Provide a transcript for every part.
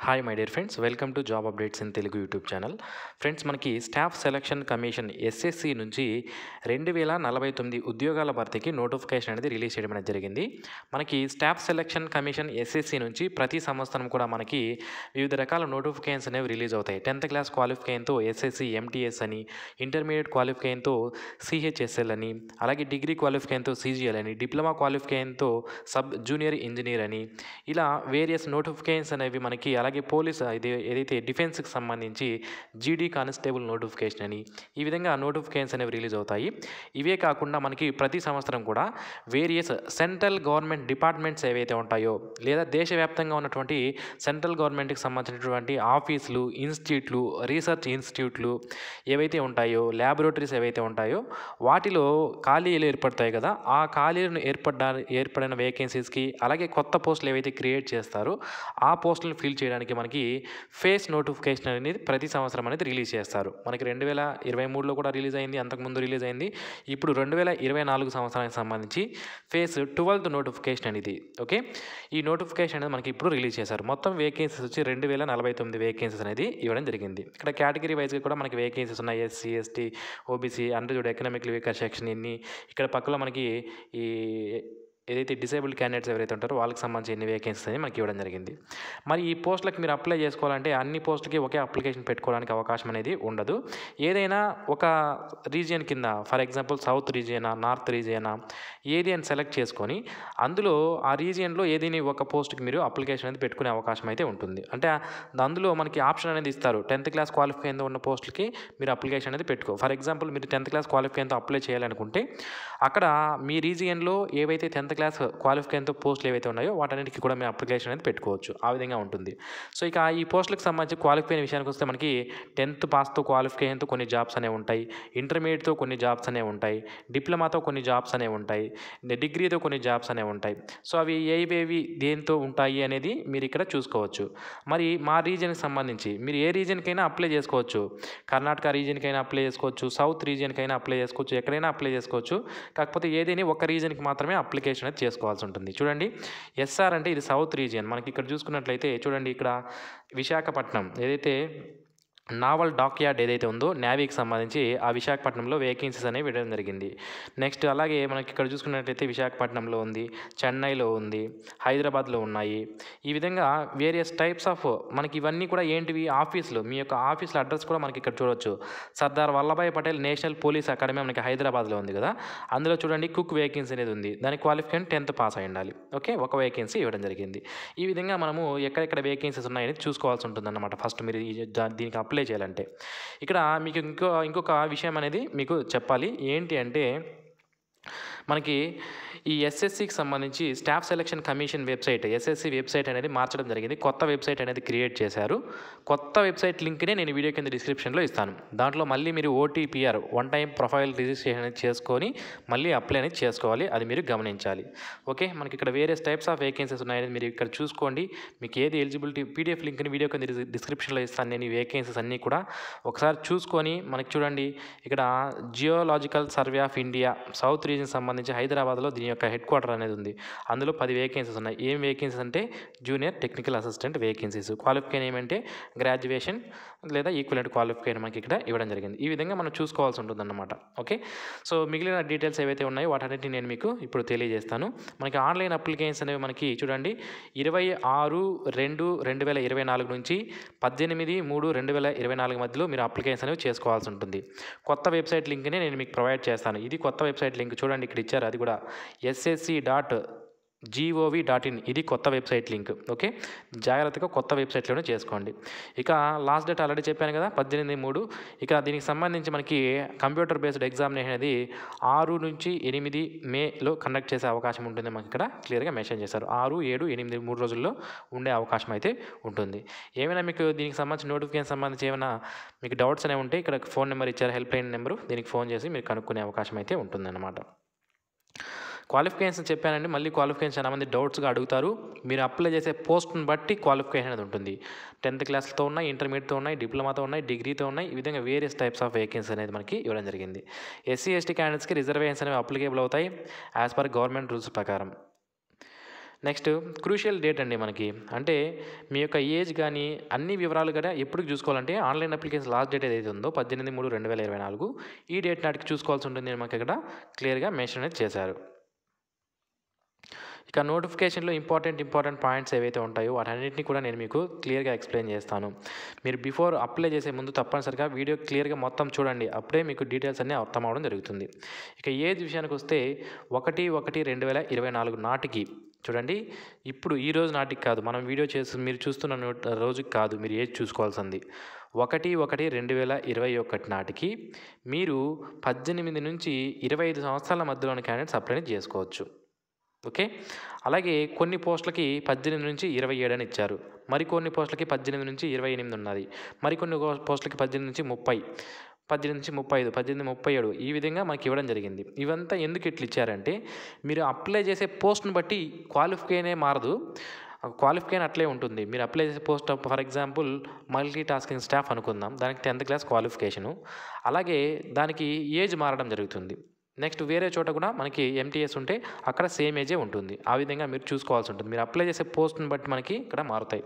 Hi my dear friends, welcome to job updates in Telugu YouTube channel. Friends, మనకి staff selection commission SSC నుంచి 2049 ఉద్యోగాల భర్తీకి notification అనేది release చేయడం అనేది జరిగింది. మనకి స్టాఫ్ సెలక్షన్ కమిషన్ ఎస్ఎస్సి నుంచి ప్రతి సంవత్సరం కూడా మనకి వివిధ రకాల నోటిఫికేషన్స్ అనేవి రిలీజ్ అవుతాయి. 10th క్లాస్ క్వాలిఫికేషన్తో ఎస్ఎస్సి ఎంటీఎస్ అని, ఇంటర్మీడియట్ క్వాలిఫికేషన్తో సిహెచ్ఎస్ఎల్ అని, అలాగే డిగ్రీ క్వాలిఫికేషన్తో సిజిఎల్ అని, డిప్లొమా క్వాలిఫికేషన్తో సబ్ జూనియర్ ఇంజనీర్ అని, ఇలా వేరియస్ నోటిఫికేషన్స్ అనేవి మనకి, అలాగే పోలీస్ ఏదైతే డిఫెన్స్కి సంబంధించి జీడీ కానిస్టేబుల్ నోటిఫికేషన్ అని, ఈ విధంగా నోటిఫికేషన్స్ అనేవి రిలీజ్ అవుతాయి. ఇవే కాకుండా మనకి ప్రతి సంవత్సరం కూడా వేరియస్ సెంట్రల్ గవర్నమెంట్ డిపార్ట్మెంట్స్ ఏవైతే ఉంటాయో, లేదా దేశవ్యాప్తంగా ఉన్నటువంటి సెంట్రల్ గవర్నమెంట్కి సంబంధించినటువంటి ఆఫీసులు, ఇన్స్టిట్యూట్లు, రీసెర్చ్ ఇన్స్టిట్యూట్లు ఏవైతే ఉంటాయో, ల్యాబొరేటరీస్ ఏవైతే ఉంటాయో, వాటిలో ఖాళీలు ఏర్పడతాయి కదా, ఆ ఖాళీలను ఏర్పడిన వేకెన్సీస్కి, అలాగే కొత్త పోస్టులు ఏవైతే క్రియేట్ చేస్తారో ఆ పోస్టులను ఫిల్ చేయడానికి మనకి ఫేస్ నోటిఫికేషన్ అనేది ప్రతి సంవత్సరం అనేది రిలీజ్ చేస్తారు. మనకి 2023లో కూడా రిలీజ్ అయింది, అంతకుముందు రిలీజ్ అయింది. ఇప్పుడు 2024 సంవత్సరానికి సంబంధించి ఫేస్ 12th నోటిఫికేషన్ అనేది. ఓకే, ఈ నోటిఫికేషన్ అనేది మనకి ఇప్పుడు రిలీజ్ చేశారు. మొత్తం వేకెన్సీస్ వచ్చి 2049 వేకెన్సీస్ అనేది ఇవ్వడం జరిగింది. ఇక్కడ కేటగిరీ వైజ్గా కూడా మనకి వేకెన్సీస్ ఉన్నాయి. SC, ST, OBC, unreserved economical weaker section ఇన్ని. ఇక్కడ పక్కలో మనకి ఈ ఏదైతే డిసేబుల్డ్ క్యాండిడేట్స్ ఎవరైతే ఉంటారో వాళ్ళకి సంబంధించి ఎన్ని వేకెన్సీస్ అని మనకి ఇవ్వడం జరిగింది. మరి ఈ పోస్టులకు మీరు అప్లై చేసుకోవాలంటే అన్ని పోస్టులకి ఒకే అప్లికేషన్ పెట్టుకోవడానికి అవకాశం అనేది ఉండదు. ఏదైనా ఒక రీజియన్ కింద, ఫర్ ఎగ్జాంపుల్ సౌత్ రీజియనా, నార్త్ రీజియనా, ఏది అని సెలెక్ట్ చేసుకొని అందులో ఆ రీజియన్లో ఏదైనా ఒక పోస్ట్కి మీరు అప్లికేషన్ అనేది పెట్టుకునే అవకాశం అయితే ఉంటుంది. అంటే అందులో మనకి ఆప్షన్ అనేది ఇస్తారు. 10th క్లాస్ క్వాలిఫికేషన్తో ఉన్న పోస్టులకి మీరు అప్లికేషన్ అనేది పెట్టుకో. ఫర్ ఎగ్జాంపుల్ మీరు 10th క్లాస్ క్వాలిఫికేషన్తో అప్లై చేయాలనుకుంటే అక్కడ మీ రీజియన్లో ఏవైతే 10th క్లాస్ క్వాలిఫికేషన్తో పోస్టులు ఏవైతే ఉన్నాయో వాటన్నిటికీ కూడా మేము అప్లికేషన్ అనేది పెట్టుకోవచ్చు. ఆ విధంగా ఉంటుంది. సో ఇక ఈ పోస్టులకు సంబంధించి క్వాలిఫికేషన్ విషయానికి వస్తే మనకి 10th పాస్తో క్వాలిఫికేషన్తో కొన్ని జాబ్స్ అనేవి ఉంటాయి, ఇంటర్మీడియట్తో కొన్ని జాబ్స్ అనేవి ఉంటాయి, డిప్లొమాతో కొన్ని జాబ్స్ అనేవి ఉంటాయి, డిగ్రీతో కొన్ని జాబ్స్ అనేవి ఉంటాయి. సో అవి ఏవేవి దేంతో ఉంటాయి అనేది మీరు ఇక్కడ చూసుకోవచ్చు. మరి మా రీజియన్కి సంబంధించి మీరు ఏ రీజియన్కైనా అప్లై చేసుకోవచ్చు. కర్ణాటక రీజియన్కైనా అప్లై చేసుకోవచ్చు, సౌత్ రీజియన్కైనా అప్లై చేసుకోవచ్చు, ఎక్కడైనా అప్లై చేసుకోవచ్చు. కాకపోతే ఏదైనా ఒక రీజియన్కి మాత్రమే అప్లికేషన్ అనేది చేసుకోవాల్సి ఉంటుంది. చూడండి, ఎస్ఆర్ అంటే ఇది సౌత్ రీజియన్. మనకి ఇక్కడ చూసుకున్నట్లయితే చూడండి, ఇక్కడ విశాఖపట్నం ఏదైతే నావల్ డాక్యార్డ్ ఏదైతే ఉందో నేవీకి సంబంధించి ఆ విశాఖపట్నంలో వేకెన్సీస్ అనేవి ఇవ్వడం జరిగింది. నెక్స్ట్ అలాగే మనకి ఇక్కడ చూసుకున్నట్లయితే విశాఖపట్నంలో ఉంది, చెన్నైలో ఉంది, హైదరాబాద్లో ఉన్నాయి. ఈ విధంగా వేరియస్ టైప్స్ ఆఫ్ మనకి ఇవన్నీ కూడా ఏంటివి, ఆఫీసులు. మీ యొక్క ఆఫీసుల అడ్రస్ కూడా మనకి ఇక్కడ చూడవచ్చు. Sardar Vallabhbhai Patel national police academy మనకి హైదరాబాద్లో ఉంది కదా, అందులో చూడండి కుక్ వేకెన్సీ అనేది ఉంది. దాని క్వాలిఫికేషన్ 10th పాస్ అయి ఉండాలి. ఓకే, ఒక వేకెన్సీ ఇవ్వడం జరిగింది. ఈ విధంగా మనము ఎక్కడెక్కడ వేకెన్సీస్ ఉన్నాయని చూసుకోవాల్సి ఉంటుందన్నమాట. ఫస్ట్ మీరు దీనికి అప్లై చేయాలంటే ఇక్కడ మీకు ఇంకొక విషయం అనేది మీకు చెప్పాలి. ఏంటి అంటే మనకి ఈ ఎస్ఎస్సికి సంబంధించి staff selection commission website, SSC website అనేది మార్చడం జరిగింది. కొత్త వెబ్సైట్ అనేది క్రియేట్ చేశారు. కొత్త వెబ్సైట్ లింక్నే నేను వీడియో కింద డిస్క్రిప్షన్లో ఇస్తాను. దాంట్లో మళ్ళీ మీరు OTPR one time profile registration అనేది చేసుకొని మళ్ళీ అప్లై అనేది చేసుకోవాలి. అది మీరు గమనించాలి. ఓకే, మనకి ఇక్కడ వేరియస్ టైప్స్ ఆఫ్ వేకెన్సీస్ ఉన్నాయని మీరు ఇక్కడ చూసుకోండి. మీకు ఏది ఎలిజిబిలిటీ పీడిఎఫ్ లింక్ని వీడియో కింద డిస్క్రిప్షన్లో ఇస్తాను. నేను ఈ వేకెన్సీస్ అన్నీ కూడా ఒకసారి చూసుకొని మనకి చూడండి, ఇక్కడ geological survey of India south reason సంబంధించి హైదరాబాద్లో దీని యొక్క హెడ్ క్వార్టర్ అనేది ఉంది. అందులో 10 వేకెన్సీస్ ఉన్నాయి. ఏం వేకెన్సీస్ అంటే junior technical assistant vacancies. Qualification ఏమంటే గ్రాడ్యుయేషన్ లేదా ఈక్వలెంట్ క్వాలిఫికేషన్ మనకి ఇక్కడ ఇవ్వడం జరిగింది. ఈ విధంగా మనం చూసుకోవాల్సి ఉంటుందన్నమాట. ఓకే, సో మిగిలిన డీటెయిల్స్ ఏవైతే ఉన్నాయో వాటన్నిటిని నేను మీకు ఇప్పుడు తెలియజేస్తాను. మనకి ఆన్లైన్ అప్లికేషన్స్ అనేవి మనకి చూడండి 26/2/2024 నుంచి 18/3/2024 మధ్యలో మీరు అప్లికేషన్స్ అనేవి చేసుకోవాల్సి ఉంటుంది. కొత్త వెబ్సైట్ లింక్ని నేను మీకు ప్రొవైడ్ చేస్తాను. ఇది కొత్త వెబ్సైట్ లింక్ చూడండి, ఇక్కడ ఇచ్చారు. అది కూడా ssc.gov.in. ఇది కొత్త వెబ్సైట్ లింక్. ఓకే, జాగ్రత్తగా కొత్త వెబ్సైట్లోనే చేసుకోండి. ఇక లాస్ట్ డేట్ ఆల్రెడీ చెప్పాను కదా, 18/3. ఇక దీనికి సంబంధించి మనకి కంప్యూటర్ బేస్డ్ ఎగ్జామినేషన్ అనేది 6 నుంచి 8 మేలో కండక్ట్ చేసే అవకాశం ఉంటుంది. మనకి ఇక్కడ క్లియర్గా మెన్షన్ చేశారు. 6, 7, 8 3 రోజుల్లో ఉండే అవకాశం అయితే ఉంటుంది. ఏమైనా మీకు దీనికి సంబంధించి నోటిఫికేషన్ సంబంధించి ఏమైనా మీకు డౌట్స్ అనేవి ఉంటే ఇక్కడ ఫోన్ నెంబర్ ఇచ్చారు, హెల్ప్ లైన్ నెంబరు. దీనికి ఫోన్ చేసి మీరు కనుక్కునే అవకాశం అయితే ఉంటుందన్నమాట. క్వాలిఫికేషన్ చెప్పానండి. మళ్ళీ క్వాలిఫికేషన్ చాలామంది డౌట్స్గా అడుగుతారు. మీరు అప్లై చేసే పోస్ట్ని బట్టి క్వాలిఫికేషన్ అనేది ఉంటుంది. 10th క్లాస్తో ఉన్నాయి, ఇంటర్మీడియట్తో ఉన్నాయి, డిప్లొమాతో ఉన్నాయి, డిగ్రీతో ఉన్నాయి. ఈ విధంగా వేరియస్ టైప్స్ ఆఫ్ వేకెన్సీ అనేది మనకి ఇవ్వడం జరిగింది. ఎస్సీ ఎస్టీ క్యాండిడేట్స్కి రిజర్వేషన్స్ అనేవి అప్లికేబుల్ అవుతాయి యాజ్ పర్ గవర్నమెంట్ రూల్స్ ప్రకారం. నెక్స్ట్ క్రూషియల్ డేట్ అండి మనకి. అంటే మీ యొక్క ఏజ్ కానీ అన్ని వివరాలు కూడా ఎప్పుడు చూసుకోవాలంటే ఆన్లైన్ అప్లికేషన్ లాస్ట్ డేట్ ఏదైతే ఉందో 18/3/2024 ఈ డేట్ నాటికి చూసుకోవాల్సి ఉంటుంది. మనకి ఇక్కడ క్లియర్గా మెన్షన్ అనేది చేశారు. ఇక నోటిఫికేషన్లో ఇంపార్టెంట్ పాయింట్స్ ఏవైతే ఉంటాయో వాటన్నిటిని కూడా నేను మీకు క్లియర్గా ఎక్స్ప్లెయిన్ చేస్తాను. మీరు బిఫోర్ అప్లై చేసే ముందు తప్పనిసరిగా వీడియో క్లియర్గా మొత్తం చూడండి. అప్పుడే మీకు డీటెయిల్స్ అన్నీ అర్థం అవడం జరుగుతుంది. ఇక ఏజ్ విషయానికి వస్తే 1/1/2024 నాటికి చూడండి. ఇప్పుడు ఈ రోజు నాటికి కాదు, మనం వీడియో మీరు చూస్తున్న రోజుకి కాదు మీరు ఏజ్ చూసుకోవాల్సింది. 1/1/2021 నాటికి మీరు 18 నుంచి 25 సంవత్సరాల మధ్యలోని క్యాండిడేట్స్ అప్లై చేసుకోవచ్చు. ఓకే. అలాగే కొన్ని పోస్టులకి 18 నుంచి 27 అని ఇచ్చారు. మరికొన్ని పోస్టులకి 18 నుంచి 28 ఉన్నది. మరికొన్ని పోస్టులకి 18 నుంచి 30, 18 నుంచి 35, 18, 37 ఈ విధంగా మనకి ఇవ్వడం జరిగింది. ఇవంతా ఎందుకు ఇట్లా ఇచ్చారంటే మీరు అప్లై చేసే పోస్ట్ని బట్టి క్వాలిఫికేషనే మారదు. క్వాలిఫికేషన్ అట్లే ఉంటుంది. మీరు అప్లై చేసే post for example multi tasking staff అనుకుందాం, దానికి 10th క్లాస్ క్వాలిఫికేషను. అలాగే దానికి ఏజ్ మారడం జరుగుతుంది. నెక్స్ట్ వేరే చోట కూడా మనకి ఎంటీఎస్ ఉంటే అక్కడ సేమ్ ఏజే ఉంటుంది. ఆ విధంగా మీరు చూసుకోవాల్సి ఉంటుంది. మీరు అప్లై చేసే పోస్ట్ని బట్టి మనకి ఇక్కడ మారుతాయి.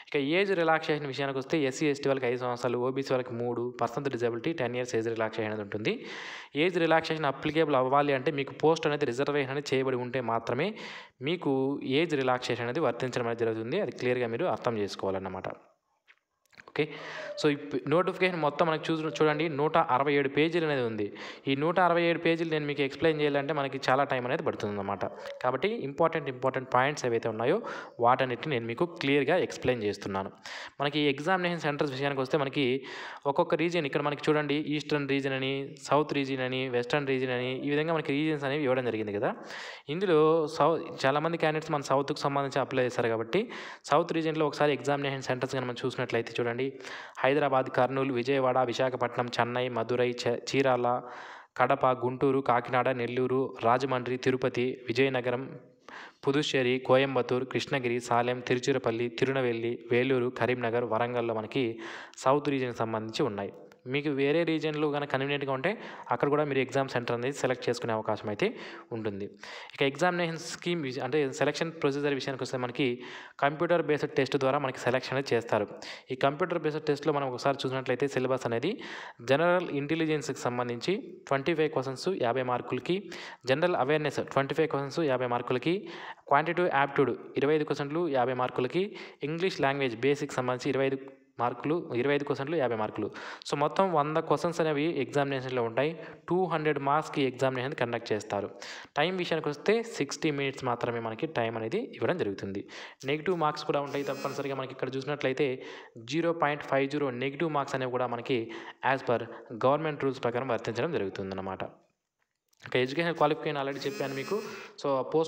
ఇక ఏజ్ రిలాక్సేషన్ విషయానికి వస్తే ఎస్సీ ఎస్టీ వాళ్ళకి 5 సంవత్సరాలు, ఓబీసీ వాళ్ళకి 3, person disability 10 years age relaxation అనేది ఉంటుంది. ఏజ్ రిలాక్సేషన్ అప్లికేబుల్ అవ్వాలి అంటే మీకు పోస్ట్ అనేది రిజర్వేషన్ అనేది చేయబడి ఉంటే మాత్రమే మీకు ఏజ్ రిలాక్సేషన్ అనేది వర్తించడం అనేది జరుగుతుంది. అది క్లియర్గా మీరు అర్థం చేసుకోవాలన్నమాట. ఓకే. సో ఈ నోటిఫికేషన్ మొత్తం మనకి చూడండి 167 పేజీలు అనేది ఉంది. ఈ 167 పేజీలు నేను మీకు ఎక్స్ప్లెయిన్ చేయాలంటే మనకి చాలా టైం అనేది పడుతుందన్నమాట. కాబట్టి ఇంపార్టెంట్ పాయింట్స్ ఏవైతే ఉన్నాయో వాటన్నిటిని నేను మీకు క్లియర్గా ఎక్స్ప్లెయిన్ చేస్తున్నాను. మనకి ఎగ్జామినేషన్ సెంటర్స్ విషయానికి వస్తే మనకి ఒక్కొక్క రీజియన్ ఇక్కడ మనకి చూడండి ఈస్టర్న్ రీజియన్ అని, సౌత్ రీజియన్ అని, వెస్టర్న్ రీజియన్ అని ఈ విధంగా మనకి రీజియన్స్ అనేవి ఇవ్వడం జరిగింది కదా. ఇందులో చాలామంది క్యాండిడేట్స్ మన సౌత్కి సంబంధించి అప్లై చేస్తారు కాబట్టి సౌత్ రీజియన్లో ఒకసారి ఎగ్జామినేషన్ సెంటర్స్ కానీ మనం చూసినట్లయితే చూడండి హైదరాబాద్, కర్నూలు, విజయవాడ, విశాఖపట్నం, చెన్నై, మదురై, చీరాల, కడప, గుంటూరు, కాకినాడ, నెల్లూరు, రాజమండ్రి, తిరుపతి, విజయనగరం, పుదుచ్చేరి, కోయంబత్తూర్, కృష్ణగిరి, సాలెం, తిరుచిరపల్లి, తిరునెల్వేలి, వేలూరు, కరీంనగర్, వరంగల్లో మనకి సౌత్ రీజియన్కి సంబంధించి ఉన్నాయి. మీకు వేరే రీజియన్లో కనుక కన్వీనియంట్గా ఉంటే అక్కడ కూడా మీరు ఎగ్జామ్ సెంటర్ అనేది సెలెక్ట్ చేసుకునే అవకాశం అయితే ఉంటుంది. ఇక ఎగ్జామినేషన్ స్కీమ్ అంటే సెలక్షన్ ప్రొసీజర్ విషయానికి వస్తే మనకి కంప్యూటర్ బేస్డ్ టెస్ట్ ద్వారా మనకి సెలక్షన్ అనేది చేస్తారు. ఈ కంప్యూటర్ బేస్డ్ టెస్ట్లో మనం ఒకసారి చూసినట్లయితే సిలబస్ అనేది జనరల్ ఇంటెలిజెన్స్కి సంబంధించి 25 క్వశ్చన్స్ 50 మార్కులకి, జనరల్ అవేర్నెస్ 25 క్వశ్చన్స్ 50 మార్కులకి, క్వాంటిటివ్ యాప్ట్యూడ్ 25 క్వశ్చన్లు 50 మార్కులకి, ఇంగ్లీష్ లాంగ్వేజ్ బేసిక్ సంబంధించి 25 క్వశ్చన్లు 50 మార్కులు. సో మొత్తం 100 క్వశ్చన్స్ అనేవి ఎగ్జామినేషన్లో ఉంటాయి. 200 మార్క్స్కి ఎగ్జామినేషన్ కండక్ట్ చేస్తారు. టైం విషయానికి వస్తే 60 minutes మాత్రమే మనకి టైం అనేది ఇవ్వడం జరుగుతుంది. నెగిటివ్ మార్క్స్ కూడా ఉంటాయి తప్పనిసరిగా. మనకి ఇక్కడ చూసినట్లయితే 0.50 నెగిటివ్ మార్క్స్ అనేవి కూడా మనకి యాజ్ పర్ గవర్నమెంట్ రూల్స్ ప్రకారం వర్తించడం జరుగుతుంది అన్నమాట. ఇక ఎడ్యుకేషన్ క్వాలిఫికేషన్ ఆల్రెడీ చెప్పాను మీకు. So post